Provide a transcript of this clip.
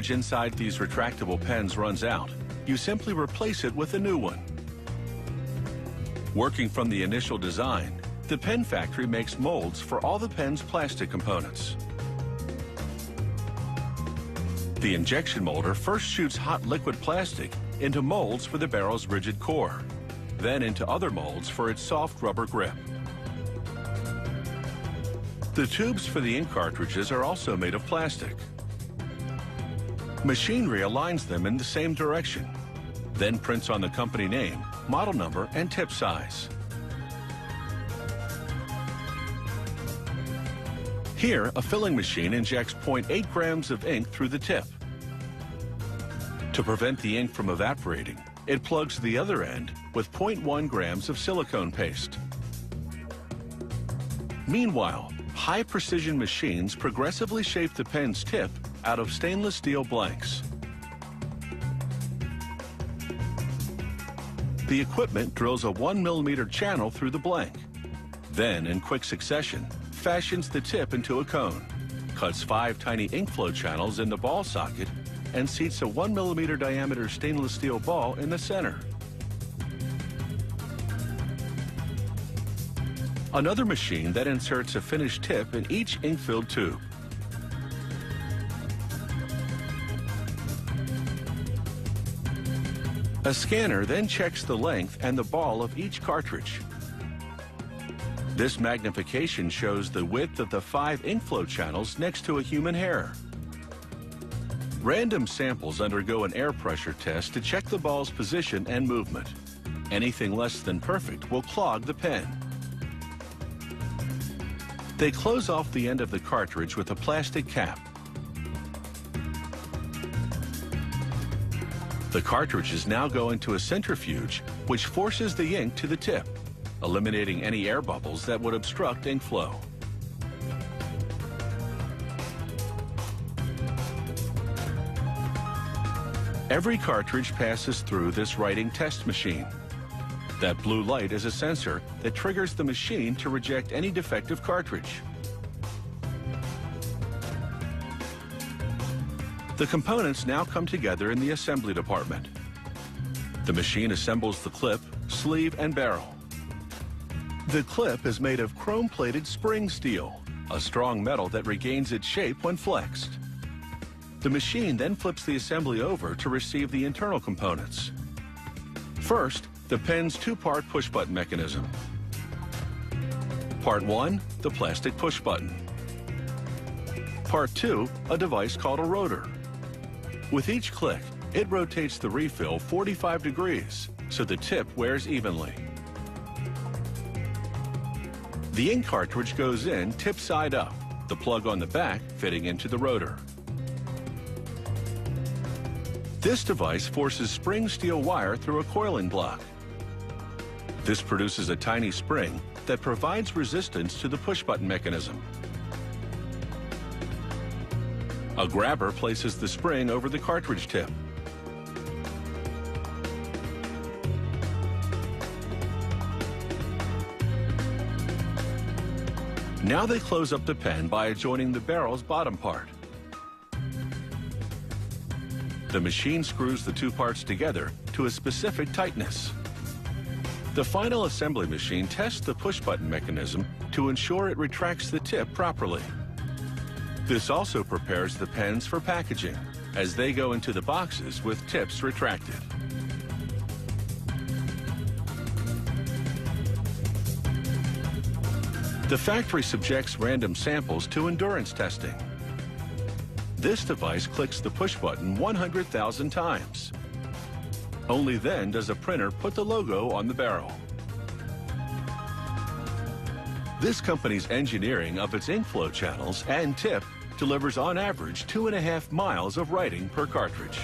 inside these retractable pens runs out, you simply replace it with a new one. Working from the initial design, the pen factory makes molds for all the pen's plastic components. The injection molder first shoots hot liquid plastic into molds for the barrel's rigid core, then into other molds for its soft rubber grip. The tubes for the ink cartridges are also made of plastic. Machinery aligns them in the same direction, then prints on the company name, model number, and tip size. Here, a filling machine injects 0.8 grams of ink through the tip. To prevent the ink from evaporating, it plugs the other end with 0.1 grams of silicone paste. Meanwhile, high-precision machines progressively shape the pen's tip out of stainless steel blanks. The equipment drills a 1 millimeter channel through the blank. Then, in quick succession, fashions the tip into a cone, cuts 5 tiny ink flow channels in the ball socket, and seats a 1 millimeter diameter stainless steel ball in the center. Another machine that inserts a finished tip in each ink-filled tube. A scanner then checks the length and the ball of each cartridge. This magnification shows the width of the 5 ink flow channels next to a human hair. Random samples undergo an air pressure test to check the ball's position and movement. Anything less than perfect will clog the pen. They close off the end of the cartridge with a plastic cap. The cartridges now go into a centrifuge, which forces the ink to the tip, eliminating any air bubbles that would obstruct ink flow. Every cartridge passes through this writing test machine. That blue light is a sensor that triggers the machine to reject any defective cartridge. The components now come together in the assembly department. The machine assembles the clip, sleeve, and barrel. The clip is made of chrome-plated spring steel, a strong metal that regains its shape when flexed. The machine then flips the assembly over to receive the internal components. First, the pen's 2-part push-button mechanism. Part 1, the plastic push button. Part 2, a device called a rotor. With each click, it rotates the refill 45 degrees, so the tip wears evenly. The ink cartridge goes in tip side up, the plug on the back fitting into the rotor. This device forces spring steel wire through a coiling block. This produces a tiny spring that provides resistance to the push-button mechanism. A grabber places the spring over the cartridge tip. Now they close up the pen by adjoining the barrel's bottom part. The machine screws the 2 parts together to a specific tightness. The final assembly machine tests the push-button mechanism to ensure it retracts the tip properly. This also prepares the pens for packaging, as they go into the boxes with tips retracted. The factory subjects random samples to endurance testing. This device clicks the push button 100,000 times. Only then does a printer put the logo on the barrel. This company's engineering of its ink flow channels and tip delivers on average 2.5 miles of writing per cartridge.